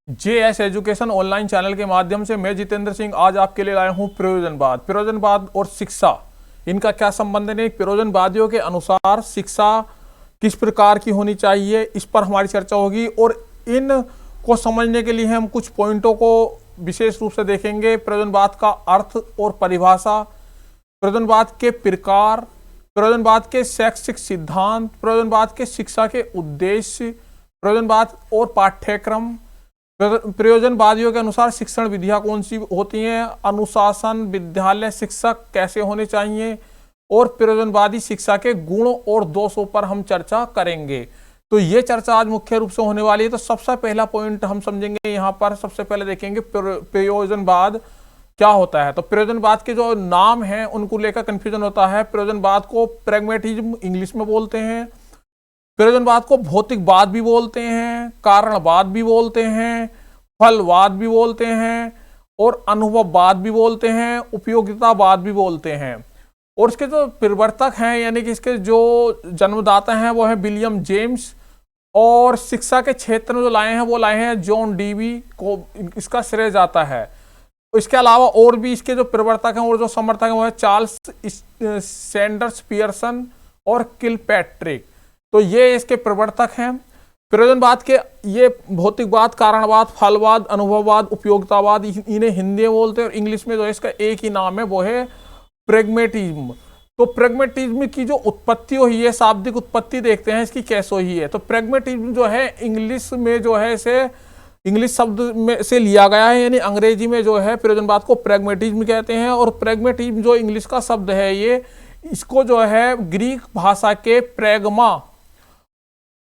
JS education online channel के माध्यम से मैं जितेंद्र सिंह आज आपके लिए लाया हूं प्रयोजनवाद और शिक्षा, इनका क्या संबंध है। प्रयोजनवादियों के अनुसार शिक्षा किस प्रकार की होनी चाहिए, इस पर हमारी चर्चा होगी और इन को समझने के लिए हम कुछ पॉइंटों को विशेष रूप से देखेंगे। प्रयोजनवाद का अर्थ और परिभाषा, प्रयोजनवाद के प्रकार, प्रयोजनवाद के शैक्षिक सिद्धांत, प्रयोजनवाद के शिक्षा के उद्देश्य, प्रयोजनवाद और पाठ्यक्रम, प्रयोजनवादियों के अनुसार शिक्षण विधियां कौन सी होती हैं, अनुशासन, विद्यालय शिक्षक कैसे होने चाहिए और प्रयोजनवादी शिक्षा के गुण और दोषों पर हम चर्चा करेंगे। तो ये चर्चा आज मुख्य रूप से होने वाली है। तो सबसे पहला पॉइंट हम समझेंगे यहाँ पर, सबसे पहले देखेंगे प्रयोजनवाद क्या होता है। तो प्रयोजनवाद के जो नाम हैं उनको लेकर कंफ्यूजन होता है। प्रयोजनवाद को प्रैग्मेटिज्म इंग्लिश में बोलते हैं, प्रयोजनवाद को भौतिकवाद भी बोलते हैं, कारणवाद भी बोलते हैं, फलवाद भी बोलते हैं और अनुभववाद भी बोलते हैं, उपयोगितावाद भी बोलते हैं। और इसके जो प्रवर्तक हैं यानी कि इसके जो जन्मदाता हैं वो है विलियम जेम्स, और शिक्षा के क्षेत्र में जो लाए हैं वो लाए हैं जॉन डीवी को इसका श्रेय जाता है। इसके अलावा और भी इसके जो प्रवर्तक हैं और जो समर्थक हैं वो है चार्ल्स सैंडर्स पियर्सन और किलपैट्रिक। तो ये इसके प्रवर्तक हैं। प्रयोजनवाद के ये भौतिकवाद, कारणवाद, फलवाद, अनुभववाद, उपयोगितावाद, इन्हें हिंदी में बोलते हैं और इंग्लिश में जो है इसका एक ही नाम है वो है प्रैग्मेटिज्म। तो प्रैग्मेटिज्म की जो उत्पत्ति हुई है, शाब्दिक उत्पत्ति देखते हैं इसकी कैसे हुई है। तो प्रैग्मेटिज्म जो है इंग्लिश में जो है इसे इंग्लिश शब्द में से लिया गया है, यानी अंग्रेजी में जो है प्रयोजनवाद को प्रैग्मेटिज्म कहते हैं। और प्रैग्मेटिज्म जो इंग्लिश का शब्द है ये इसको जो है ग्रीक भाषा के प्रैग्मा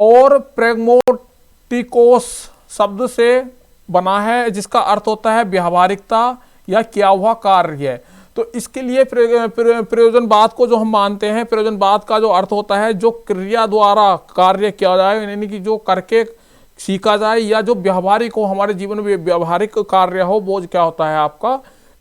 और प्रैग्मोटिकोस शब्द से बना है, जिसका अर्थ होता है व्यावहारिकता या किया हुआ कार्य। तो इसके लिए प्रयोजनवाद को जो हम मानते हैं, प्रयोजनवाद का जो अर्थ होता है जो क्रिया द्वारा कार्य किया जाए, यानी कि जो करके सीखा जाए या जो व्यावहारिक हो, हमारे जीवन में व्यावहारिक कार्य हो, वो क्या होता है आपका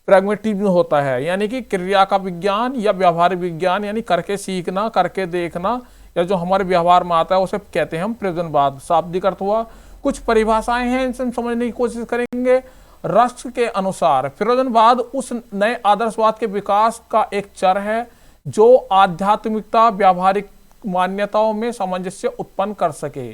प्रैग्मेटिज्म होता है। यानी कि क्रिया का विज्ञान या व्यावहारिक विज्ञान, यानी करके सीखना, करके देखना या जो हमारे व्यवहार में आता है उसे कहते हैं हम प्रयोजनवाद। शाब्दिक अर्थ हुआ। कुछ परिभाषाएं हैं, इनसे हम समझने की कोशिश करेंगे। रस्क के अनुसार प्रयोजनवाद उस नए आदर्शवाद के विकास का एक चर है जो आध्यात्मिकता, व्यावहारिक मान्यताओं में सामंजस्य उत्पन्न कर सके।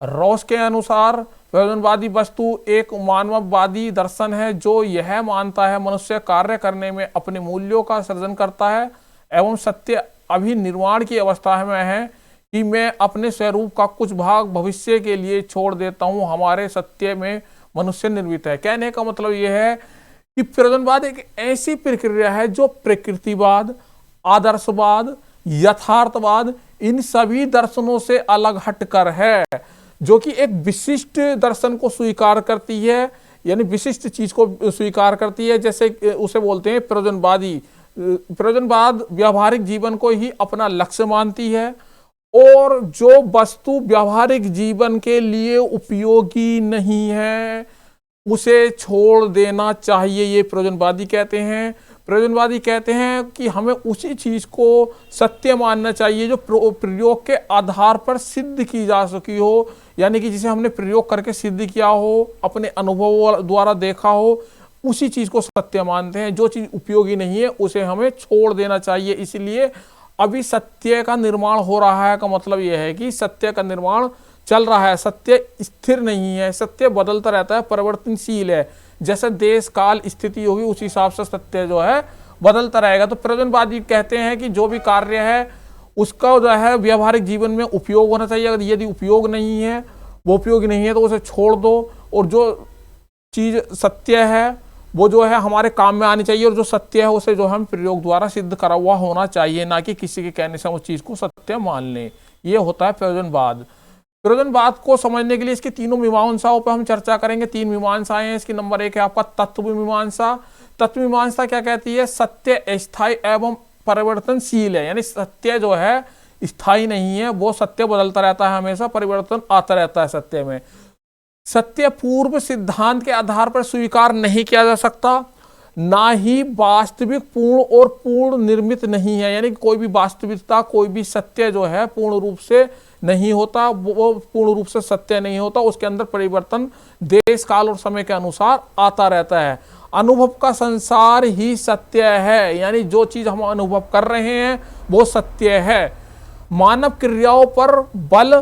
रॉस के अनुसार प्रयोजनवादी वस्तु एक मानववादी दर्शन है जो यह मानता है मनुष्य कार्य करने में अपने मूल्यों का सृजन करता है एवं सत्य अभी निर्माण की अवस्था में है कि मैं अपने स्वरूप का कुछ भाग भविष्य के लिए छोड़ देता हूं। हमारे सत्य में मनुष्य निर्मित है। कहने का मतलब यह है कि प्रयोजनवाद एक ऐसी प्रक्रिया है जो प्रकृतिवाद, आदर्शवाद, यथार्थवाद, इन सभी दर्शनों से अलग हटकर है, जो कि एक विशिष्ट दर्शन को स्वीकार करती है, यानी विशिष्ट चीज को स्वीकार करती है। जैसे उसे बोलते हैं प्रयोजनवादी। प्रयोजनवाद व्यावहारिक जीवन को ही अपना लक्ष्य मानती है और जो वस्तु व्यावहारिक जीवन के लिए उपयोगी नहीं है उसे छोड़ देना चाहिए, ये प्रयोजनवादी कहते हैं। प्रयोजनवादी कहते हैं कि हमें उसी चीज को सत्य मानना चाहिए जो प्रयोग के आधार पर सिद्ध की जा सकी हो, यानी कि जिसे हमने प्रयोग करके सिद्ध किया हो, अपने अनुभव द्वारा देखा हो, उसी चीज को सत्य मानते हैं। जो चीज उपयोगी नहीं है उसे हमें छोड़ देना चाहिए। इसलिए अभी सत्य का निर्माण हो रहा है का मतलब यह है कि सत्य का निर्माण चल रहा है। सत्य स्थिर नहीं है, सत्य बदलता रहता है, परिवर्तनशील है। जैसे देश काल स्थिति होगी उस हिसाब से सत्य जो है बदलता रहेगा। तो प्रयोजनवादी कहते हैं कि जो भी कार्य है उसका जो है व्यावहारिक जीवन में उपयोग होना चाहिए। अगर यदि उपयोग नहीं है, वो उपयोगी नहीं है तो उसे छोड़ दो, और जो चीज सत्य है वो जो है हमारे काम में आनी चाहिए, और जो सत्य है उसे जो हम प्रयोग द्वारा सिद्ध करा हुआ होना चाहिए, ना कि किसी के कहने से उस चीज को सत्य मान लें। ये होता है प्रयोजनवाद। प्रयोजनवाद को समझने के लिए इसकी तीनों मीमांसाओं पर हम चर्चा करेंगे। तीन मीमांसाएं हैं इसकी। नंबर एक है आपका तत्व मीमांसा। तत्व मीमांसा क्या कहती है? सत्य अस्थायी एवं परिवर्तनशील है, यानी सत्य जो है स्थायी नहीं है, वो सत्य बदलता रहता है, हमेशा परिवर्तन आता रहता है सत्य में। सत्य पूर्व सिद्धांत के आधार पर स्वीकार नहीं किया जा सकता, ना ही वास्तविक पूर्ण और पूर्ण निर्मित नहीं है, यानी कोई भी वास्तविकता, कोई भी सत्य जो है पूर्ण रूप से नहीं होता, वो पूर्ण रूप से सत्य नहीं होता, उसके अंदर परिवर्तन देश काल और समय के अनुसार आता रहता है। अनुभव का संसार ही सत्य है, यानी जो चीज हम अनुभव कर रहे हैं वो सत्य है। मानव क्रियाओं पर बल,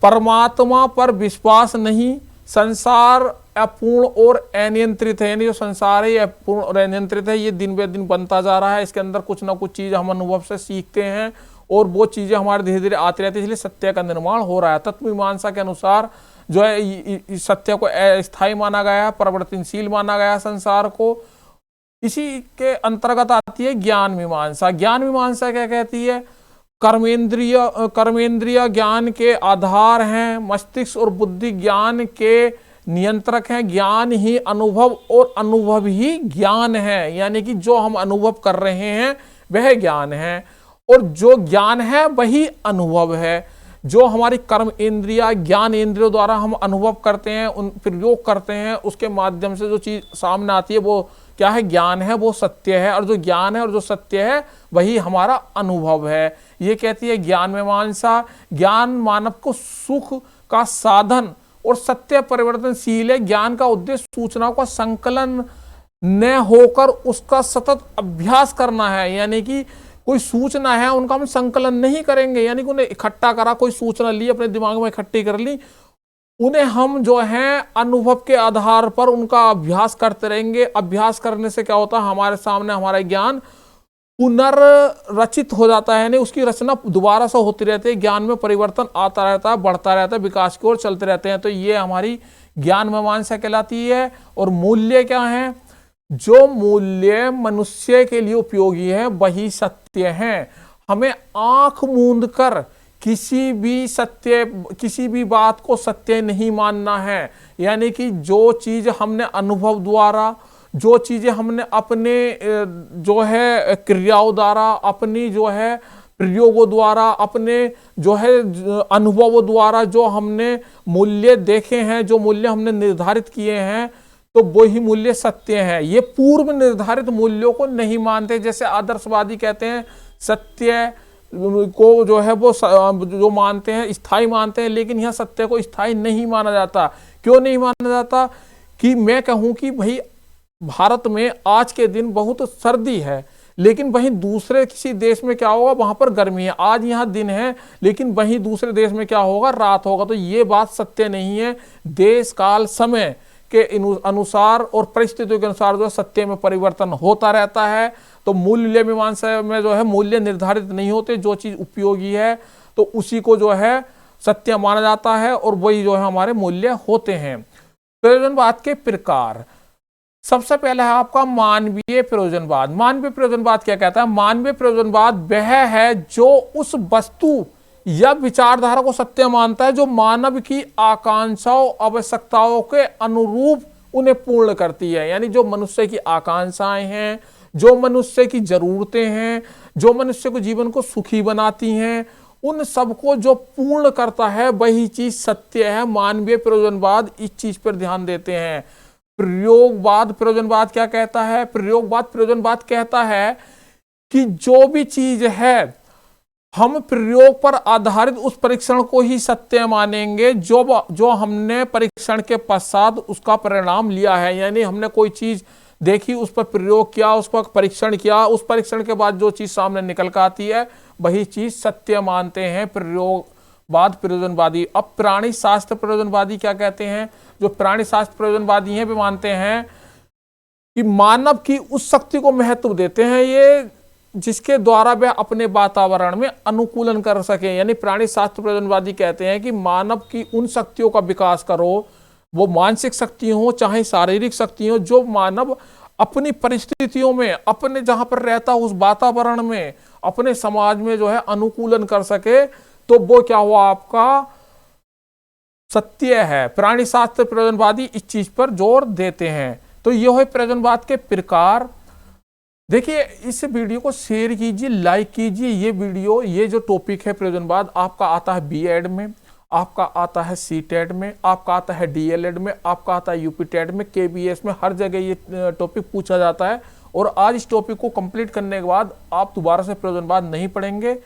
परमात्मा पर विश्वास नहीं। संसार अपूर्ण और अनियंत्रित है, यानी जो संसार है अपूर्ण और अनियंत्रित है, ये दिन ब दिन बनता जा रहा है। इसके अंदर कुछ ना कुछ चीज हम अनुभव से सीखते हैं और वो चीजें हमारे धीरे धीरे आती रहती है, इसलिए सत्य का निर्माण हो रहा है। तत्वमीमांसा के अनुसार जो है सत्य को अस्थायी माना गया है, परिवर्तनशील माना गया है संसार को। इसी के अंतर्गत आती है ज्ञान मीमांसा। ज्ञान मीमांसा क्या कहती है? कर्मेंद्रिय ज्ञान के आधार हैं, मस्तिष्क और बुद्धि ज्ञान के नियंत्रक हैं। ज्ञान ही अनुभव और अनुभव ही ज्ञान है, यानी कि जो हम अनुभव कर रहे हैं वह ज्ञान है और जो ज्ञान है वही अनुभव है। जो हमारी कर्म इंद्रिया ज्ञान इंद्रियों द्वारा हम अनुभव करते हैं, उन प्रयोग करते हैं, उसके माध्यम से जो चीज सामने आती है वो क्या है? ज्ञान है, वो सत्य है। और जो ज्ञान है और जो सत्य है वही हमारा अनुभव है। ये कहती है ज्ञान मीमांसा। ज्ञान मानव को सुख का साधन और सत्य परिवर्तनशील है। ज्ञान का उद्देश्य सूचनाओं का संकलन न होकर उसका सतत अभ्यास करना है, यानी कि कोई सूचना है उनका हम संकलन नहीं करेंगे, यानी कि उन्हें इकट्ठा करा, कोई सूचना ली अपने दिमाग में इकट्ठी कर ली, उन्हें हम जो है अनुभव के आधार पर उनका अभ्यास करते रहेंगे। अभ्यास करने से क्या होता है? हमारे सामने हमारा ज्ञान पुनर्रचित हो जाता है, यानी उसकी रचना दोबारा से होती रहती है। ज्ञान में परिवर्तन आता रहता है, बढ़ता रहता है, विकास की ओर चलते रहते हैं। तो ये हमारी ज्ञान मीमांसा कहलाती है। और मूल्य क्या है? जो मूल्य मनुष्य के लिए उपयोगी है वही सत्य है। हमें आंख मूंद कर किसी भी बात को सत्य नहीं मानना है, यानी कि जो चीज हमने अनुभव द्वारा, जो चीजें हमने अपने जो है क्रियाओं द्वारा, अपनी जो है प्रयोगों द्वारा, अपने जो है अनुभवों द्वारा जो हमने मूल्य देखे हैं, जो मूल्य हमने निर्धारित किए हैं, तो वही मूल्य सत्य है। ये पूर्व निर्धारित मूल्यों को नहीं मानते। जैसे आदर्शवादी कहते हैं सत्य को जो है वो जो मानते हैं स्थायी मानते हैं, लेकिन यह सत्य को स्थायी नहीं माना जाता। क्यों नहीं माना जाता? कि मैं कहूं कि भाई भारत में आज के दिन बहुत सर्दी है, लेकिन वहीं दूसरे किसी देश में क्या होगा? वहां पर गर्मी है। आज यहाँ दिन है, लेकिन वहीं दूसरे देश में क्या होगा? रात होगा। तो ये बात सत्य नहीं है। देश काल समय के अनुसार और परिस्थितियों के अनुसार जो सत्य में परिवर्तन होता रहता है। तो मूल्य मीमांसा में जो है मूल्य निर्धारित नहीं होते। जो चीज उपयोगी है तो उसी को जो है सत्य माना जाता है और वही जो है हमारे मूल्य होते हैं। प्रयोजनवाद के प्रकार, सबसे पहला है आपका मानवीय प्रयोजनवाद। मानवीय प्रयोजनवाद क्या कहता है? मानवीय प्रयोजनवाद वह है जो उस वस्तु या विचारधारा को सत्य मानता है जो मानव की आकांक्षाओं, आवश्यकताओं के अनुरूप उन्हें पूर्ण करती है। यानी जो मनुष्य की आकांक्षाएं हैं, जो मनुष्य की जरूरतें हैं, जो मनुष्य को जीवन को सुखी बनाती हैं, उन सबको जो पूर्ण करता है वही चीज सत्य है। मानवीय प्रयोजनवाद इस चीज पर ध्यान देते हैं। प्रयोगवाद प्रयोजनवाद क्या कहता है? प्रयोगवाद प्रयोजनवाद कहता है कि जो भी चीज है हम प्रयोग पर आधारित उस परीक्षण को ही सत्य मानेंगे जो हमने परीक्षण के पश्चात उसका परिणाम लिया है। यानी हमने कोई चीज देखी, उस पर प्रयोग किया, उस पर परीक्षण किया, उस परीक्षण के बाद जो चीज सामने निकल कर आती है वही चीज सत्य मानते हैं प्रयोगवाद प्रयोजनवादी। अब प्राणी शास्त्र प्रयोजनवादी क्या कहते हैं? जो प्राणी शास्त्र प्रयोजनवादी हैं वे मानते हैं कि मानव की उस शक्ति को महत्व देते हैं ये जिसके द्वारा वह अपने वातावरण में अनुकूलन कर सके। यानी प्राणी शास्त्र प्रयोजनवादी कहते हैं कि मानव की उन शक्तियों का विकास करो, वो मानसिक शक्ति हो चाहे शारीरिक शक्ति हो, जो मानव अपनी परिस्थितियों में, अपने जहां पर रहता उस वातावरण में, अपने समाज में जो है अनुकूलन कर सके। तो वो क्या हुआ? आपका सत्य है। प्राणी शास्त्र प्रयोजनवादी इस चीज पर जोर देते हैं। तो यह है प्रयोजनवाद के प्रकार। देखिए, इस वीडियो को शेयर कीजिए, लाइक कीजिए। ये वीडियो, ये जो टॉपिक है प्रयोजनवाद, आपका आता है बीएड में, आपका आता है सीटेट में, आपका आता है डीएलएड में, आपका आता है यूपीटेट में, केबीएस में, हर जगह ये टॉपिक पूछा जाता है। और आज इस टॉपिक को कंप्लीट करने के बाद आप दोबारा से प्रयोजनवाद नहीं पढ़ेंगे।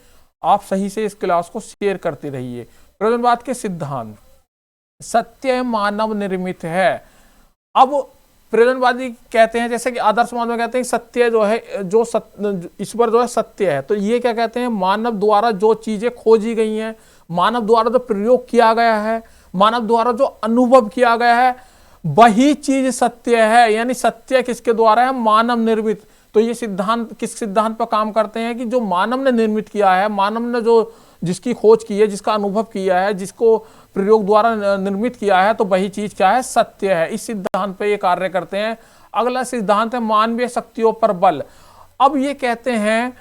आप सही से इस क्लास को शेयर करते रहिए। प्रयोजनवाद के सिद्धांत। सत्य मानव निर्मित है। अब प्रयोजनवादी कहते हैं, जैसे कि आदर्शवाद में कहते हैं सत्य जो है, ईश्वर जो है सत्य है, तो ये क्या कहते हैं, मानव द्वारा जो चीजें खोजी गई हैं, मानव द्वारा जो प्रयोग किया गया है, मानव द्वारा जो अनुभव किया गया है, वही चीज सत्य है। यानी सत्य किसके द्वारा है, मानव निर्मित। तो ये सिद्धांत किस सिद्धांत पर काम करते हैं कि जो मानव ने निर्मित किया है, मानव ने जो जिसकी खोज की है, जिसका अनुभव किया है, जिसको प्रयोग द्वारा निर्मित किया है, तो वही चीज क्या है, सत्य है। इस सिद्धांत पे ये कार्य करते हैं। अगला सिद्धांत है मानवीय शक्तियों पर बल। अब ये कहते हैं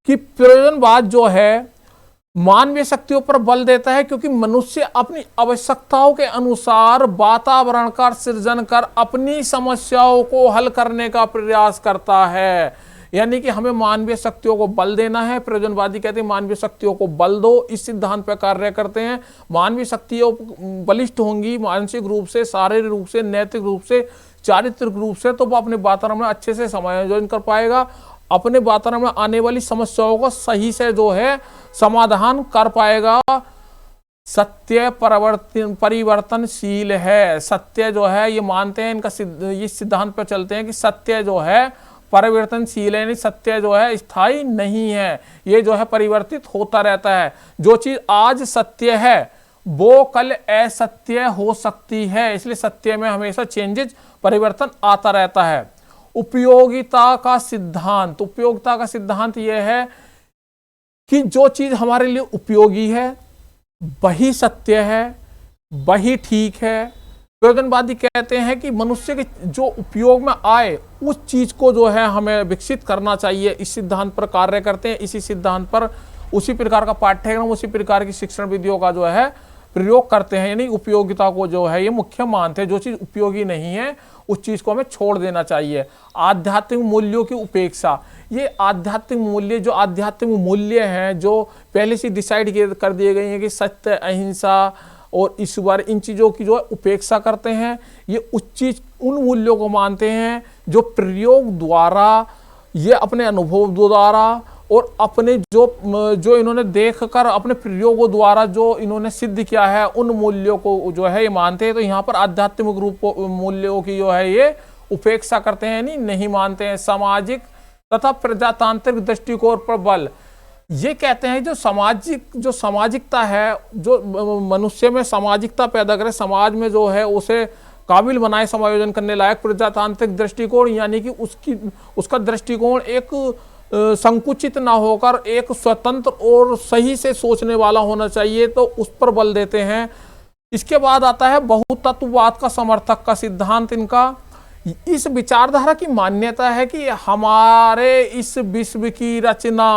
कि प्रयोजनवाद जो है मानवीय शक्तियों पर बल देता है, क्योंकि मनुष्य अपनी आवश्यकताओं के अनुसार वातावरण का सृजन कर अपनी समस्याओं को हल करने का प्रयास करता है। यानी कि हमें मानवीय शक्तियों को बल देना है। प्रयोजनवादी कहते हैं मानवीय शक्तियों को बल दो, इस सिद्धांत पर कार्य करते हैं। मानवीय शक्तियों बलिष्ठ होंगी मानसिक रूप से, शारीरिक रूप से, नैतिक रूप से, चारित्रिक रूप से, तो वो अपने वातावरण में अच्छे से समायोजन कर पाएगा, अपने वातावरण में आने वाली समस्याओं को सही से जो है समाधान कर पाएगा। सत्य परिवर्तनशील है। सत्य जो है ये मानते हैं, इनका इस सिद्धांत पर चलते हैं कि सत्य जो है परिवर्तनशील है, यानी सत्य जो है स्थायी नहीं है, ये जो है परिवर्तित होता रहता है। जो चीज आज सत्य है वो कल असत्य हो सकती है, इसलिए सत्य में हमेशा चेंजेस, परिवर्तन आता रहता है। उपयोगिता का सिद्धांत। उपयोगिता का सिद्धांत यह है कि जो चीज हमारे लिए उपयोगी है वही सत्य है, वही ठीक है। प्रयोजनवादी कहते हैं कि मनुष्य के जो उपयोग में आए उस चीज को जो है हमें विकसित करना चाहिए। इस सिद्धांत पर कार्य करते हैं। इसी सिद्धांत पर उसी प्रकार का पाठ्यक्रम, उसी प्रकार की शिक्षण विधियों का जो है प्रयोग करते हैं। यानी उपयोगिता को जो है ये मुख्य मानते हैं। जो चीज उपयोगी नहीं है उस चीज को हमें छोड़ देना चाहिए। आध्यात्मिक मूल्यों की उपेक्षा। ये आध्यात्मिक मूल्य, जो आध्यात्मिक मूल्य हैं जो पहले से डिसाइड कर दिए गए हैं कि सत्य, अहिंसा और ईश्वर, इन चीजों की जो है उपेक्षा करते हैं। ये उन मूल्यों को मानते हैं जो प्रयोग द्वारा, ये अपने अनुभव द्वारा और अपने जो इन्होंने देखकर अपने प्रयोगों द्वारा जो इन्होंने सिद्ध किया है, उन मूल्यों को जो है ये मानते हैं। तो यहाँ पर आध्यात्मिक रूप मूल्यों की जो है ये उपेक्षा करते हैं, नहीं मानते हैं। सामाजिक तथा प्रजातांत्रिक दृष्टिकोण पर बल। ये कहते हैं जो सामाजिकता है, जो मनुष्य में सामाजिकता पैदा करे, समाज में जो है उसे काबिल बनाए समायोजन करने लायक प्रजातांत्रिक दृष्टिकोण, यानी कि उसका दृष्टिकोण एक संकुचित ना होकर एक स्वतंत्र और सही से सोचने वाला होना चाहिए, तो उस पर बल देते हैं। इसके बाद आता है बहुतत्ववाद का समर्थक का सिद्धांत। इनका इस विचारधारा की मान्यता है कि हमारे इस विश्व की रचना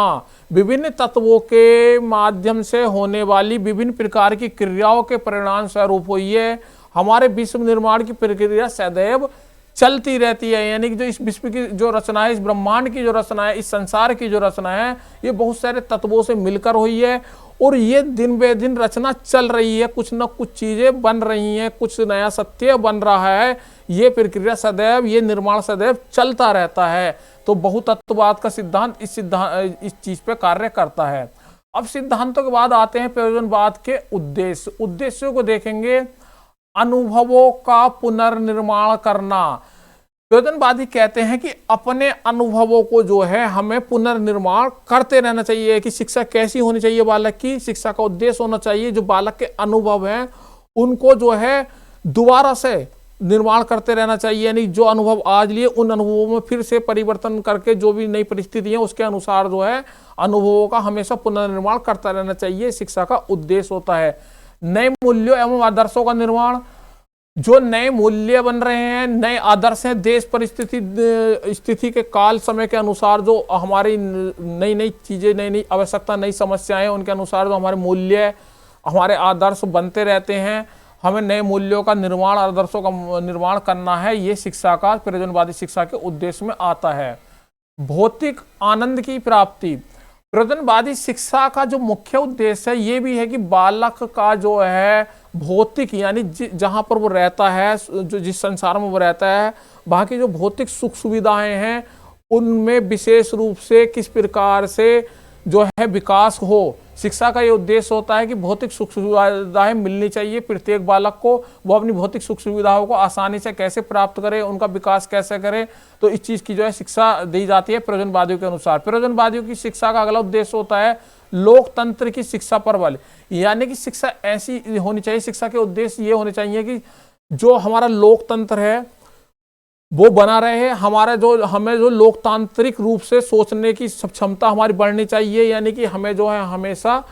विभिन्न तत्वों के माध्यम से होने वाली विभिन्न प्रकार की क्रियाओं के परिणाम स्वरूप हुई है। हमारे विश्व निर्माण की प्रक्रिया सदैव चलती रहती है। यानी कि जो इस विश्व की जो रचना है, इस ब्रह्मांड की जो रचना है, इस संसार की जो रचना है, ये बहुत सारे तत्वों से मिलकर हुई है और ये दिन बे दिन रचना चल रही है। कुछ न कुछ चीजें बन रही हैं, कुछ नया सत्य बन रहा है। ये प्रक्रिया सदैव, ये निर्माण सदैव चलता रहता है। तो बहुतत्ववाद का सिद्धांत इस चीज पे कार्य करता है। अब सिद्धांतों के बाद आते हैं प्रयोजनवाद के उद्देश्य। उद्देश्यों को देखेंगे। अनुभवों का पुनर्निर्माण करना। प्रयोजनवादी कहते हैं कि अपने अनुभवों को जो है हमें पुनर्निर्माण करते रहना चाहिए। कि शिक्षा कैसी होनी चाहिए बालक की, शिक्षा का उद्देश्य होना चाहिए जो बालक के अनुभव हैं उनको जो है दोबारा से निर्माण करते रहना चाहिए। यानी जो अनुभव आज लिए उन अनुभवों में फिर से परिवर्तन करके जो भी नई परिस्थिति है उसके अनुसार जो है अनुभवों का हमेशा पुनर्निर्माण करता रहना चाहिए, शिक्षा का उद्देश्य होता है। नए मूल्यों एवं आदर्शों का निर्माण। जो नए मूल्य बन रहे हैं, नए आदर्श हैं, देश परिस्थिति स्थिति के काल समय के अनुसार जो हमारी नई नई चीजें, नई नई आवश्यकता, नई समस्याएं, उनके अनुसार जो हमारे मूल्य, हमारे आदर्श बनते रहते हैं। हमें नए मूल्यों का निर्माण, आदर्शों का निर्माण करना है। ये शिक्षा का, प्रयोजनवादी शिक्षा के उद्देश्य में आता है। भौतिक आनंद की प्राप्ति। प्रयोजनवादी शिक्षा का जो मुख्य उद्देश्य है ये भी है कि बालक का जो है भौतिक, यानी जहां पर वो रहता है, जो जिस संसार में वो रहता है, वहां की जो भौतिक सुख सुविधाएं हैं उनमें विशेष रूप से किस प्रकार से जो है विकास हो, शिक्षा का ये उद्देश्य होता है कि भौतिक सुख सुविधाएं मिलनी चाहिए प्रत्येक बालक को, वो अपनी भौतिक सुख सुविधाओं को आसानी से कैसे प्राप्त करे, उनका विकास कैसे करे, तो इस चीज की जो है शिक्षा दी जाती है प्रयोजनवादियों के अनुसार। प्रयोजनवादियों की शिक्षा का अगला उद्देश्य होता है लोकतंत्र की शिक्षा पर बल, यानी कि शिक्षा ऐसी होनी चाहिए, शिक्षा के उद्देश्य ये होने चाहिए कि जो हमारा लोकतंत्र है वो बना रहे, हमारा जो हमें जो लोकतांत्रिक रूप से सोचने की क्षमता हमारी बढ़नी चाहिए, यानी कि हमें जो है हमेशा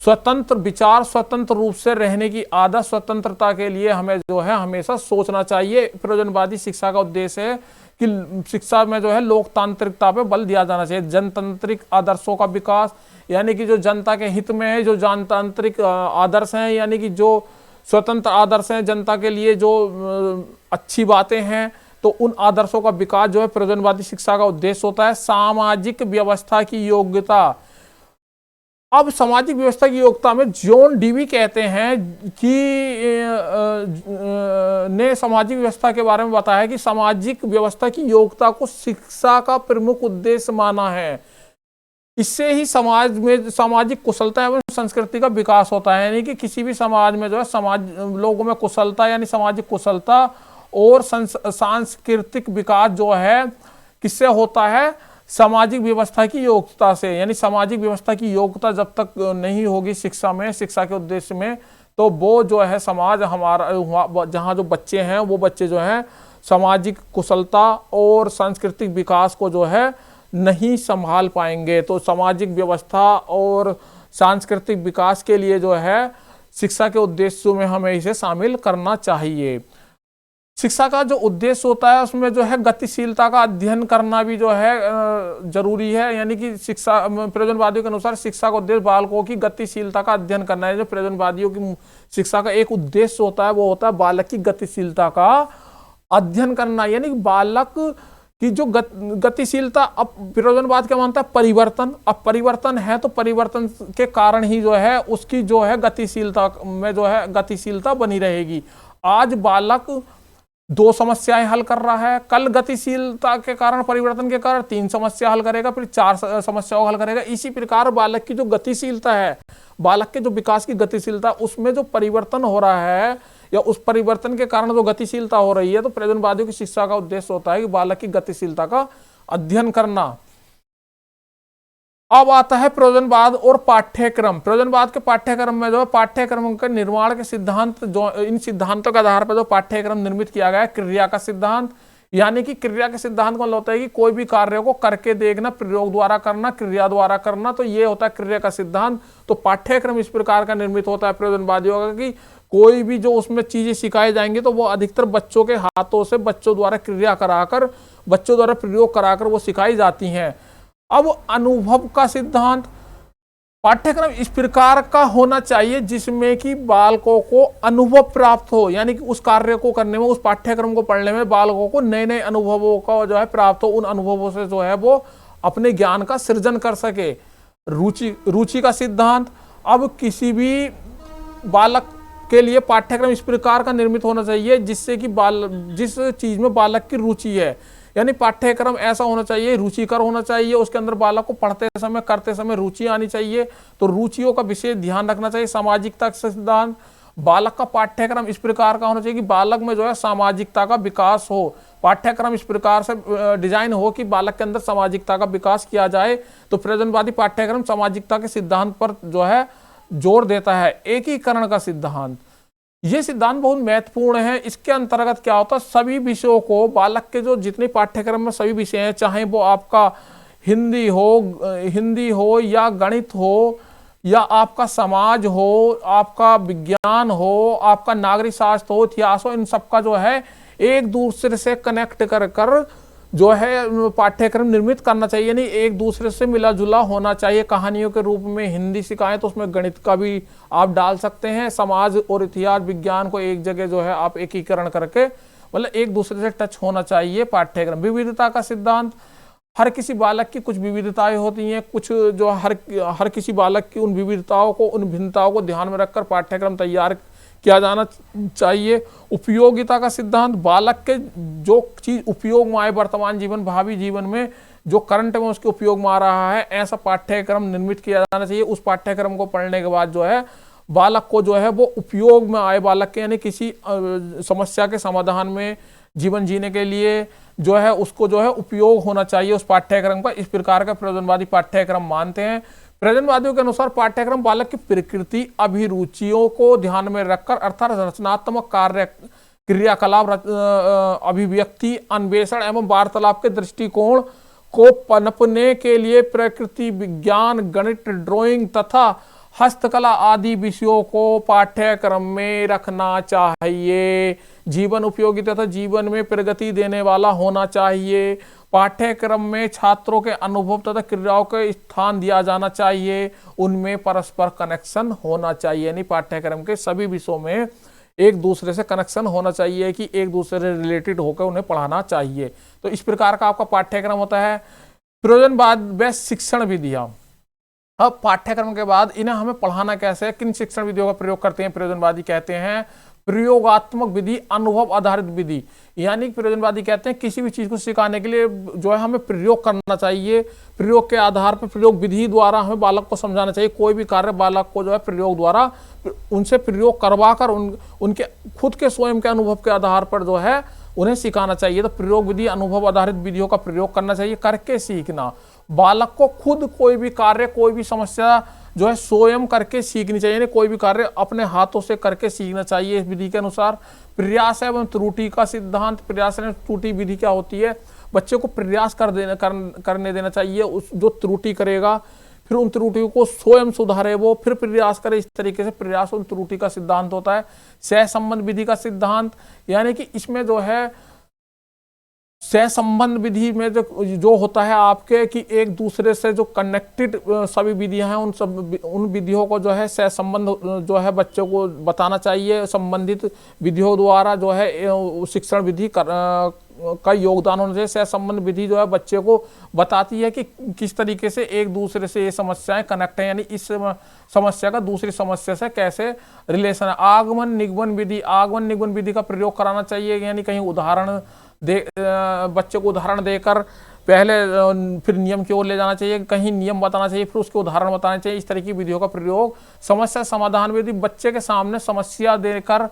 स्वतंत्र विचार, स्वतंत्र रूप से रहने की आदत, स्वतंत्रता के लिए हमें जो है हमेशा सोचना चाहिए। प्रयोजनवादी शिक्षा का उद्देश्य है कि शिक्षा में जो है लोकतांत्रिकता पे बल दिया जाना चाहिए, जनतांत्रिक आदर्शों का विकास, यानी कि जो जनता के हित में है, जो जनतांत्रिक आदर्श हैं, यानी कि जो स्वतंत्र आदर्श हैं, जनता के लिए जो अच्छी बातें हैं, तो उन आदर्शों का विकास जो है प्रयोजनवादी शिक्षा का उद्देश्य होता है। सामाजिक व्यवस्था की योग्यता, अब सामाजिक व्यवस्था की योग्यता में जॉन डीवी कहते हैं कि ने सामाजिक व्यवस्था के बारे में बताया कि सामाजिक व्यवस्था की योग्यता को शिक्षा का प्रमुख उद्देश्य माना है। इससे ही समाज में सामाजिक कुशलता एवं संस्कृति का विकास होता है, यानी कि किसी भी समाज में जो है समाज लोगों में कुशलता यानी सामाजिक कुशलता और सांस्कृतिक विकास जो है किससे होता है, सामाजिक व्यवस्था की योग्यता से। यानी सामाजिक व्यवस्था की योग्यता जब तक नहीं होगी शिक्षा में, शिक्षा के उद्देश्य में, तो वो जो है समाज हमारा जहाँ जो बच्चे हैं वो बच्चे जो हैं सामाजिक कुशलता और सांस्कृतिक विकास को जो है नहीं संभाल पाएंगे। तो सामाजिक व्यवस्था और सांस्कृतिक विकास के लिए जो है शिक्षा के उद्देश्यों में हमें इसे शामिल करना चाहिए। शिक्षा का जो उद्देश्य होता है उसमें जो है गतिशीलता का अध्ययन करना भी जो है जरूरी है, यानी कि शिक्षा प्रयोजनवादियों के अनुसार शिक्षा का उद्देश्य बालकों की गतिशीलता का अध्ययन करना है। जो प्रयोजनवादियों की शिक्षा का एक उद्देश्य होता है वो होता है बालक की गतिशीलता का अध्ययन करना, यानी कि बालक की जो गतिशीलता, अब प्रयोजनवाद क्या मानता है, परिवर्तन, अब परिवर्तन है तो परिवर्तन के कारण ही जो है उसकी जो है गतिशीलता में जो है गतिशीलता बनी रहेगी। आज बालक 2 समस्याएं हल कर रहा है, कल गतिशीलता के कारण, परिवर्तन के कारण 3 समस्या हल करेगा, फिर 4 समस्याओं हल करेगा। इसी प्रकार बालक की जो गतिशीलता है, बालक के जो विकास की गतिशीलता, उसमें जो परिवर्तन हो रहा है या उस परिवर्तन के कारण जो गतिशीलता हो रही है, तो प्रयोजनवादियों की शिक्षा का उद्देश्य होता है कि बालक की गतिशीलता का अध्ययन करना। अब आता है प्रयोजनवाद और पाठ्यक्रम। प्रयोजनवाद के पाठ्यक्रम में जो है पाठ्यक्रम के निर्माण के सिद्धांत, जो इन सिद्धांतों के आधार पर जो पाठ्यक्रम निर्मित किया गया है, क्रिया का सिद्धांत, यानी कि क्रिया के सिद्धांत का मतलब होता है कि कोई भी कार्य को करके देखना, प्रयोग द्वारा करना, क्रिया द्वारा करना, तो ये होता है क्रिया का सिद्धांत। तो पाठ्यक्रम इस प्रकार का निर्मित होता है प्रयोजनवादियों का कि कोई भी जो उसमें चीजें सिखाई जाएंगी तो वो अधिकतर बच्चों के हाथों से, बच्चों द्वारा क्रिया कराकर, बच्चों द्वारा प्रयोग कराकर वो सिखाई जाती हैं। अब अनुभव का सिद्धांत, पाठ्यक्रम इस प्रकार का होना चाहिए जिसमें कि बालकों को अनुभव प्राप्त हो, यानी कि उस कार्य को करने में, उस पाठ्यक्रम को पढ़ने में बालकों को नए नए अनुभवों का जो है प्राप्त हो, उन अनुभवों से जो है वो अपने ज्ञान का सृजन कर सके। रुचि का सिद्धांत, अब किसी भी बालक के लिए पाठ्यक्रम इस प्रकार का निर्मित होना चाहिए जिससे कि जिस चीज में बालक की रुचि है, यानी पाठ्यक्रम ऐसा होना चाहिए, रुचिकर होना चाहिए, उसके अंदर बालक को पढ़ते समय, करते समय रुचि आनी चाहिए। तो रुचियों का विशेष ध्यान रखना चाहिए। सामाजिकता सिद्धांत, बालक का पाठ्यक्रम इस प्रकार का होना चाहिए कि बालक में जो है सामाजिकता का विकास हो, पाठ्यक्रम इस प्रकार से डिजाइन हो कि बालक के अंदर सामाजिकता का विकास किया जाए। तो प्रयोजनवादी पाठ्यक्रम सामाजिकता के सिद्धांत पर जो है जोर देता है। एकीकरण का सिद्धांत, ये सिद्धांत बहुत महत्वपूर्ण है। इसके अंतर्गत क्या होता है, सभी विषयों को, बालक के जो जितने पाठ्यक्रम में सभी विषय हैं, चाहे वो आपका हिंदी हो या गणित हो या आपका समाज हो, आपका विज्ञान हो, आपका नागरिक शास्त्र हो, इतिहास हो, इन सबका जो है एक दूसरे से कनेक्ट कर कर जो है पाठ्यक्रम निर्मित करना चाहिए, यानी एक दूसरे से मिला जुला होना चाहिए। कहानियों के रूप में हिंदी सिखाएं तो उसमें गणित का भी आप डाल सकते हैं, समाज और इतिहास विज्ञान को एक जगह जो है आप एकीकरण करके, मतलब एक दूसरे से टच होना चाहिए पाठ्यक्रम। विविधता का सिद्धांत, हर किसी बालक की कुछ विविधताएं होती हैं, कुछ जो हर किसी बालक की उन विविधताओं को, उन भिन्नताओं को ध्यान में रखकर पाठ्यक्रम तैयार किया जाना चाहिए। उपयोगिता का सिद्धांत, बालक के जो चीज उपयोग में आए वर्तमान जीवन, भावी जीवन में, जो करंट में उसके उपयोग में आ रहा है, ऐसा पाठ्यक्रम निर्मित किया जाना चाहिए। उस पाठ्यक्रम को पढ़ने के बाद जो है बालक को जो है वो उपयोग में आए, बालक के यानी किसी समस्या के समाधान में, जीवन जीने के लिए जो है उसको जो है उपयोग होना चाहिए उस पाठ्यक्रम का। इस प्रकार का प्रयोजनवादी पाठ्यक्रम मानते हैं। प्रयोजनवादियों के अनुसार पाठ्यक्रम बालक की प्रकृति, अभिरुचियों को ध्यान में रखकर अर्थात रचनात्मक कार्य, क्रियाकलाप, अभिव्यक्ति, अन्वेषण एवं वार्तालाप के दृष्टिकोण को पनपने के लिए प्रकृति विज्ञान, गणित, ड्राइंग तथा हस्तकला आदि विषयों को पाठ्यक्रम में रखना चाहिए। जीवन उपयोगी तथा जीवन में प्रगति देने वाला होना चाहिए। पाठ्यक्रम में छात्रों के अनुभव तथा क्रियाओं को स्थान दिया जाना चाहिए। उनमें परस्पर कनेक्शन होना चाहिए, यानी पाठ्यक्रम के सभी विषयों में एक दूसरे से कनेक्शन होना चाहिए कि एक दूसरे से रिलेटेड होकर उन्हें पढ़ाना चाहिए। तो इस प्रकार का आपका पाठ्यक्रम होता है। प्रयोजनवाद व शिक्षण विधियां। अब पाठ्यक्रम के बाद इन्हें हमें पढ़ाना कैसे है, किन शिक्षण विधियों का प्रयोग करते हैं प्रयोजनवादी कहते हैं प्रयोगात्मक विधि, अनुभव आधारित विधि। यानी प्रयोजनवादी कहते हैं किसी भी चीज को सिखाने के लिए जो है हमें प्रयोग करना चाहिए। प्रयोग के आधार पर, प्रयोग विधि द्वारा हमें बालक को समझाना चाहिए। कोई भी कार्य बालक को जो है प्रयोग द्वारा उनसे प्रयोग करवा कर उनके खुद के स्वयं के अनुभव के आधार पर जो है उन्हें सिखाना चाहिए। तो प्रयोग विधि, अनुभव आधारित विधियों का प्रयोग करना चाहिए। करके सीखना, बालक को खुद कोई भी कार्य, कोई भी समस्या जो है स्वयं करके सीखनी चाहिए। कोई भी कार्य अपने हाथों से करके सीखना चाहिए। इस विधि के अनुसार प्रयास एवं त्रुटि का सिद्धांत, प्रयास एवं त्रुटि विधि क्या होती है, बच्चे को प्रयास करने देना चाहिए। उस जो त्रुटि करेगा फिर उन त्रुटियों को स्वयं सुधारे, वो फिर प्रयास करे। इस तरीके से प्रयास और त्रुटि का सिद्धांत होता है। सहसंबंध विधि का सिद्धांत, यानी कि इसमें जो है सहसंबंध विधि में जो होता है आपके कि एक दूसरे से जो कनेक्टेड सभी विधियां हैं उन विधियों को जो है सहसंबंध जो है बच्चों को बताना चाहिए। संबंधित विधियों द्वारा जो है शिक्षण विधि का योगदान होना चाहिए। सहसंबंध विधि जो है बच्चे को बताती है कि किस तरीके से एक दूसरे से ये समस्याएं कनेक्ट हैं, यानी इस समस्या का दूसरी समस्या से कैसे रिलेशन है। आगमन निगमन विधि, आगमन निगमन विधि का प्रयोग कराना चाहिए। यानी कहीं उदाहरण बच्चे को उदाहरण देकर पहले फिर नियम की ओर ले जाना चाहिए, कहीं नियम बताना चाहिए फिर उसके उदाहरण बताना चाहिए। इस तरह की विधियों का प्रयोग। समस्या समाधान विधि, बच्चे के सामने समस्या देकर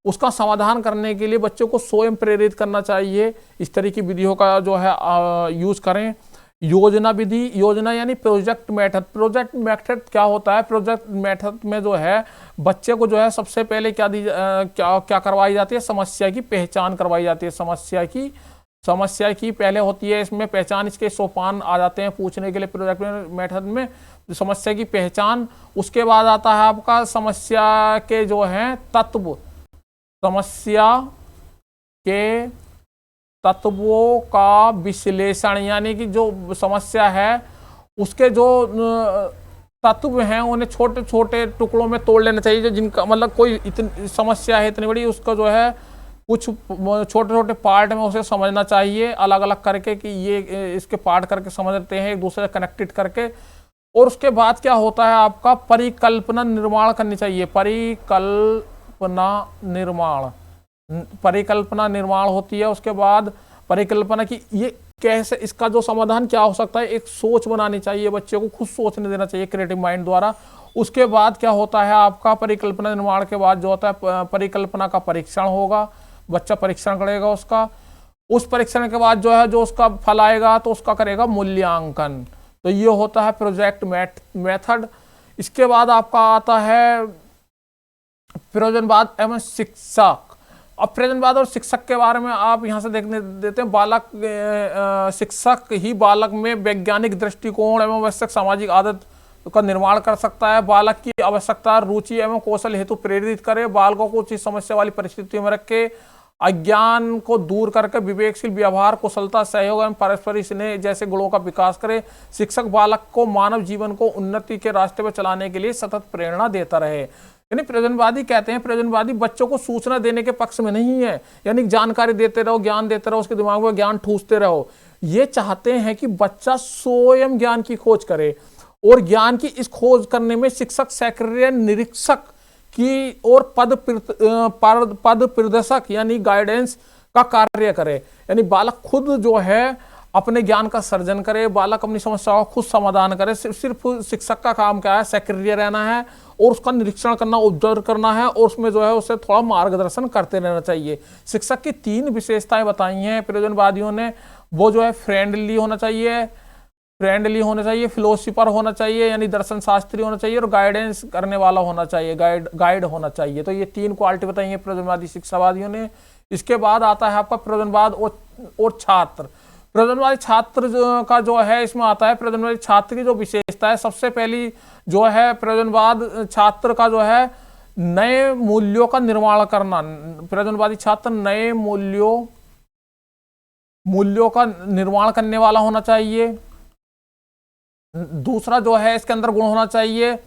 उसका समाधान करने के लिए बच्चों को स्वयं प्रेरित करना चाहिए। इस तरह की विधियों का जो है यूज करें। योजना विधि, योजना यानी प्रोजेक्ट मेथड। प्रोजेक्ट मेथड क्या होता है, प्रोजेक्ट मेथड में जो है बच्चे को जो है सबसे पहले क्या करवाई जाती है, समस्या की पहचान करवाई जाती है। समस्या की पहले होती है इसमें पहचान, इसके सोपान आ जाते हैं पूछने के लिए प्रोजेक्ट मेथड में। समस्या की पहचान, उसके बाद आता है आपका समस्या के जो है तत्व, समस्या के तत्वों का विश्लेषण, यानी कि जो समस्या है उसके जो तत्व हैं उन्हें छोटे छोटे टुकड़ों में तोड़ लेना चाहिए। जो जिनका मतलब कोई इतनी समस्या है इतनी बड़ी, उसका जो है कुछ छोटे छोटे पार्ट में उसे समझना चाहिए अलग अलग करके कि ये इसके पार्ट करके समझते हैं एक दूसरे से कनेक्टेड करके। और उसके बाद क्या होता है आपका परिकल्पना निर्माण करनी चाहिए। परिकल्पना निर्माण होती है। उसके बाद परिकल्पना की ये कैसे, इसका जो समाधान क्या हो सकता है, एक सोच बनानी चाहिए, बच्चे को खुद सोचने देना चाहिए क्रिएटिव माइंड द्वारा। उसके बाद क्या होता है आपका परिकल्पना निर्माण के बाद जो होता है परिकल्पना का परीक्षण होगा, बच्चा परीक्षण करेगा उसका। उस परीक्षण के बाद जो है जो उसका फल आएगा तो उसका करेगा मूल्यांकन। तो ये होता है प्रोजेक्ट मेथड। इसके बाद आपका आता है प्रयोजनवाद एवं शिक्षक। अब प्रयोजनवाद और शिक्षक के बारे में आप यहाँ से देखने देते हैं। बालक शिक्षक ही बालक में वैज्ञानिक दृष्टिकोण एवं आवश्यक सामाजिक आदत का निर्माण कर सकता है। बालक की आवश्यकता, रुचि एवं कौशल हेतु प्रेरित करे। बालकों को उचित समस्या वाली परिस्थितियों में रखे। अज्ञान को दूर करके विवेकशील व्यवहार, कुशलता, सहयोग एवं परस्पर स्नेह जैसे गुणों का विकास करे। शिक्षक बालक को मानव जीवन को उन्नति के रास्ते पर चलाने के लिए सतत प्रेरणा देता रहे। यानी प्रयोजनवादी कहते हैं, प्रयोजनवादी बच्चों को सूचना देने के पक्ष में नहीं है, यानी जानकारी देते रहो, ज्ञान देते रहो, उसके दिमाग में ज्ञान ठूसते रहो। ये चाहते हैं कि बच्चा स्वयं ज्ञान की खोज करे और ज्ञान की इस खोज करने में शिक्षक सेक्रेटरी निरीक्षक की और पद प्रदर्शक यानी गाइडेंस का कार्य करे। यानी बालक खुद जो है अपने ज्ञान का सर्जन करे, बालक अपनी समस्याओं का खुद समाधान करे। सिर्फ शिक्षक का काम क्या है, सक्रिय रहना है और उसका निरीक्षण करना, ऑब्जर्व करना है और उसमें जो है उसे थोड़ा मार्गदर्शन करते रहना चाहिए। शिक्षक की 3 विशेषताएं बताई हैं प्रयोजनवादियों ने, वो जो है फ्रेंडली होना चाहिए, फिलोसफर होना चाहिए यानी दर्शन शास्त्री होना चाहिए, और गाइडेंस करने वाला होना चाहिए, गाइड होना चाहिए। तो ये 3 क्वालिटी बताई है प्रयोजनवादी शिक्षावादियों ने। इसके बाद आता है आपका प्रयोजनवाद और छात्र। प्रयोजनवादी छात्र का जो है इसमें आता है प्रयोजनवादी छात्र की जो विशेषता है, सबसे पहली जो है प्रयोजनवाद छात्र का जो है नए मूल्यों का निर्माण करना। प्रयोजनवादी छात्र नए मूल्यों का निर्माण करने वाला होना चाहिए। दूसरा जो है इसके अंदर गुण होना चाहिए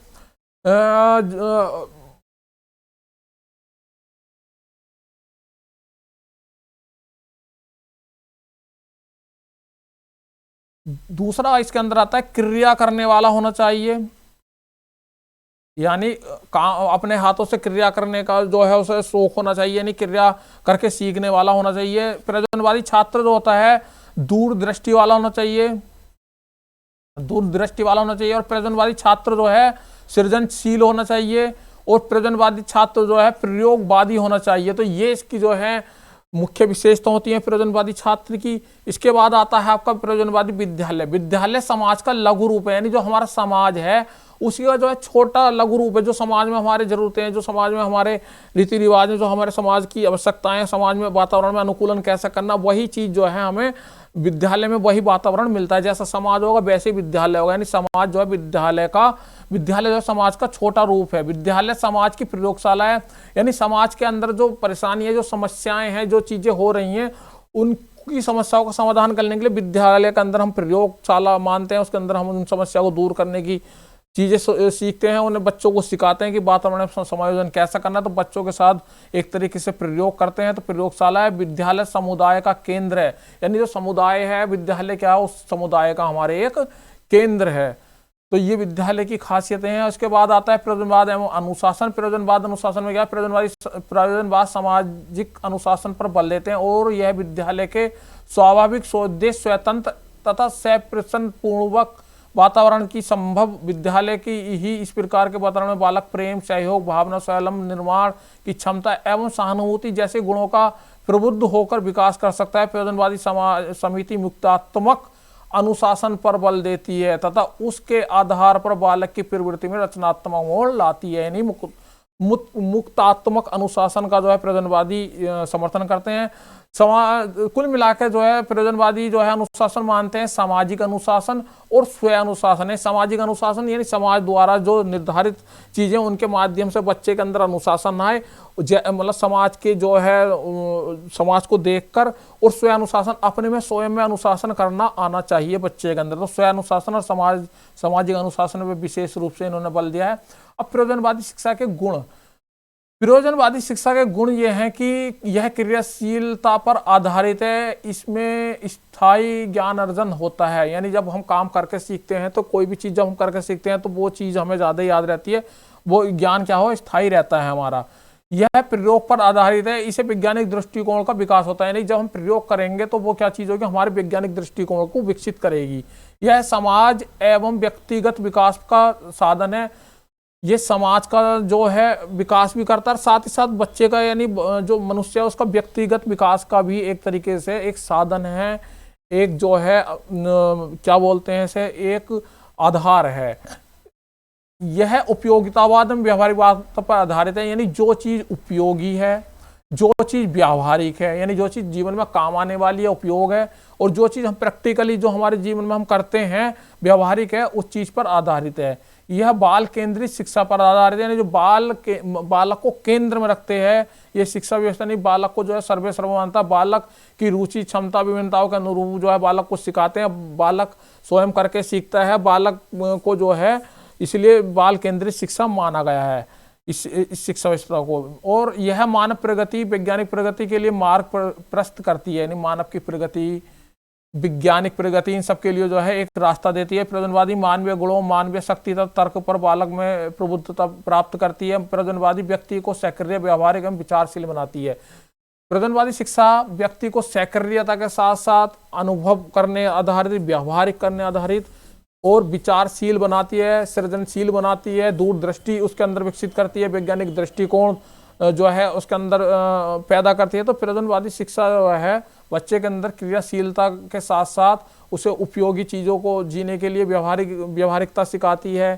दूसरा इसके अंदर आता है क्रिया करने वाला होना चाहिए, यानी अपने हाथों से क्रिया करने का जो है उसे शौक होना चाहिए, यानी क्रिया करके सीखने वाला होना चाहिए। प्रयोजनवादी छात्र जो होता है दूरदृष्टि वाला होना चाहिए, और प्रयोजनवादी छात्र जो है सृजनशील होना चाहिए, और प्रयोजनवादी छात्र जो है प्रयोगवादी होना चाहिए। तो ये इसकी जो है मुख्य विशेषता होती है प्रयोजनवादी छात्र की। इसके बाद आता है आपका प्रयोजनवादी विद्यालय। विद्यालय समाज का लघु रूप है, यानी जो हमारा समाज है उसी का जो है छोटा लघु रूप है। जो समाज में हमारी जरूरतें हैं, जो समाज में हमारे रीति रिवाज हैं, जो हमारे समाज की आवश्यकताएं, समाज में वातावरण में अनुकूलन कैसे करना, वही चीज जो है हमें विद्यालय में वही वातावरण मिलता है। जैसा समाज होगा वैसे ही विद्यालय होगा, यानी समाज जो है विद्यालय जो है समाज का छोटा रूप है। विद्यालय समाज की प्रयोगशाला है, यानी समाज के अंदर जो परेशानी है, जो समस्याएं हैं, जो चीजें हो रही हैं, उनकी समस्याओं का समाधान करने के लिए विद्यालय के अंदर हम प्रयोगशाला मानते हैं। उसके अंदर हम उन समस्या को दूर करने की चीजें सीखते हैं, उन्हें बच्चों को सिखाते हैं कि वातावरण में समायोजन कैसा करना है। तो बच्चों के साथ एक तरीके से प्रयोग करते हैं। तो प्रयोगशाला है। विद्यालय समुदाय का केंद्र है, यानी जो समुदाय है, विद्यालय क्या है, उस समुदाय का हमारे एक केंद्र है। तो ये विद्यालय की खासियतें हैं। उसके बाद आता है प्रयोजनवाद एवं अनुशासन। प्रयोजनवाद अनुशासन में क्या है, प्रयोजनवाद सामाजिक अनुशासन पर बल देते हैं, और यह विद्यालय के स्वाभाविक स्वदेश स्वतंत्र तथा स्वप्रसन्न पूर्वक वातावरण की संभव। विद्यालय की ही इस प्रकार के वातावरण में बालक प्रेम, सहयोग भावना, स्वयं निर्माण की क्षमता एवं सहानुभूति जैसे गुणों का प्रबुद्ध होकर विकास कर सकता है। प्रयोजनवादी समिति मुक्तात्मक अनुशासन पर बल देती है तथा उसके आधार पर बालक की प्रवृत्ति में रचनात्मक मोड़ लाती है, यानी मुक्तात्मक अनुशासन का जो है प्रयोजनवादी समर्थन करते हैं। कुल मिलाकर जो है प्रयोजनवादी जो है अनुशासन मानते हैं सामाजिक अनुशासन और स्वयं अनुशासन है। सामाजिक अनुशासन यानी समाज द्वारा जो निर्धारित चीजें उनके माध्यम से बच्चे के अंदर अनुशासन आए, मतलब समाज के जो है समाज को देखकर, और स्वयं अनुशासन अपने में स्वयं में अनुशासन करना आना चाहिए बच्चे के अंदर। तो स्वयं अनुशासन और सामाजिक अनुशासन में विशेष रूप से इन्होंने बल दिया है। अब प्रयोजनवादी शिक्षा के गुण। प्रयोजनवादी शिक्षा के गुण ये हैं कि यह क्रियाशीलता पर आधारित है, इसमें स्थायी ज्ञान अर्जन होता है, यानी जब हम काम करके सीखते हैं तो कोई भी चीज़ जब हम करके सीखते हैं तो वो चीज़ हमें ज़्यादा याद रहती है, वो ज्ञान क्या हो, स्थायी रहता है हमारा। यह प्रयोग पर आधारित है, इसे वैज्ञानिक दृष्टिकोण का विकास होता है, यानी जब हम प्रयोग करेंगे तो वो क्या चीज़ होगी, हमारे वैज्ञानिक दृष्टिकोण को विकसित करेगी। यह समाज एवं व्यक्तिगत विकास का साधन है, ये समाज का जो है विकास भी करता है, साथ ही साथ बच्चे का यानी जो मनुष्य है उसका व्यक्तिगत विकास का भी एक तरीके से एक साधन है, एक जो है क्या बोलते हैं इसे, एक आधार है। यह उपयोगितावाद में व्यवहारिकवाद पर आधारित है, यानी जो चीज उपयोगी है, जो चीज व्यावहारिक है, यानी जो चीज जीवन में काम आने वाली है, उपयोग है, और जो चीज हम प्रैक्टिकली जो हमारे जीवन में हम करते हैं व्यावहारिक है, उस चीज पर आधारित है। यह बाल केंद्रित शिक्षा पर आधारित है, यानी जो बालक को केंद्र में रखते हैं ये शिक्षा व्यवस्था, नहीं बालक को जो है सर्वे सर्व मानता है, बालक की रुचि क्षमता विभिन्नताओं के अनुरूप जो है बालक को सिखाते हैं, बालक स्वयं करके सीखता है, बालक को जो है इसलिए बाल केंद्रित शिक्षा माना गया है इस शिक्षा व्यवस्था को। और यह मानव प्रगति, वैज्ञानिक प्रगति के लिए मार्ग प्रशस्त करती है, यानी मानव की प्रगति, वैज्ञानिक प्रगति, इन सब के लिए जो है एक रास्ता देती है। प्रयोजनवादी मानवीय गुणों, मानवीय शक्ति तथा तर्क पर बालक में प्रबुद्धता प्राप्त करती है। प्रयोजनवादी व्यक्ति को सक्रिय, व्यावहारिक एवं विचारशील बनाती है। प्रयोजनवादी शिक्षा व्यक्ति को सक्रियता के साथ साथ अनुभव करने आधारित, व्यवहारिक करने आधारित और विचारशील बनाती है, सृजनशील बनाती है, दूरदृष्टि उसके अंदर विकसित करती है, वैज्ञानिक दृष्टिकोण जो है उसके अंदर पैदा करती है। तो प्रयोजनवादी शिक्षा जो है बच्चे के अंदर क्रियाशीलता के साथ साथ उसे उपयोगी चीज़ों को जीने के लिए व्यवहारिकता सिखाती है।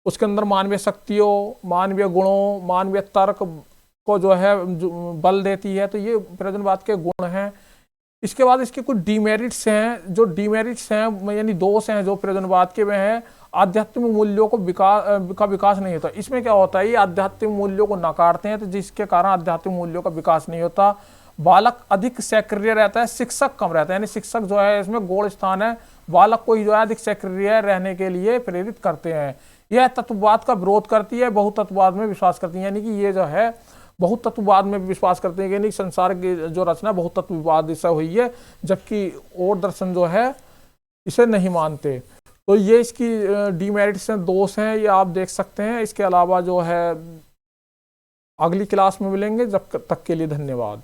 उसके अंदर मानवीय शक्तियों, मानवीय गुणों, मानवीय तर्क को जो है बल देती है। तो ये प्रयोजनवाद के गुण हैं। इसके बाद इसके कुछ डीमेरिट्स हैं। जो डीमेरिट्स हैं यानी दोष हैं जो प्रयोजनवाद के में है, आध्यात्मिक मूल्यों को विकास नहीं होता। इसमें क्या होता है, ये आध्यात्मिक मूल्यों को नकारते हैं, तो जिसके कारण आध्यात्मिक मूल्यों का विकास नहीं होता। बालक अधिक सक्रिय रहता है, शिक्षक कम रहता है, यानी शिक्षक जो है इसमें गौण स्थान है, बालक को ही जो है अधिक सक्रिय रहने के लिए प्रेरित करते हैं। यह तत्ववाद का विरोध करती है, बहुतत्ववाद में विश्वास करती है, यानी कि ये जो है बहुतत्ववाद में विश्वास करते हैं कि संसार की जो रचना बहुतत्ववाद से हुई है, जबकि और दर्शन जो है इसे नहीं मानते। तो ये इसकी डीमेरिट्स हैं, दोष हैं, ये आप देख सकते हैं। इसके अलावा जो है अगली क्लास में मिलेंगे, जब तक के लिए धन्यवाद।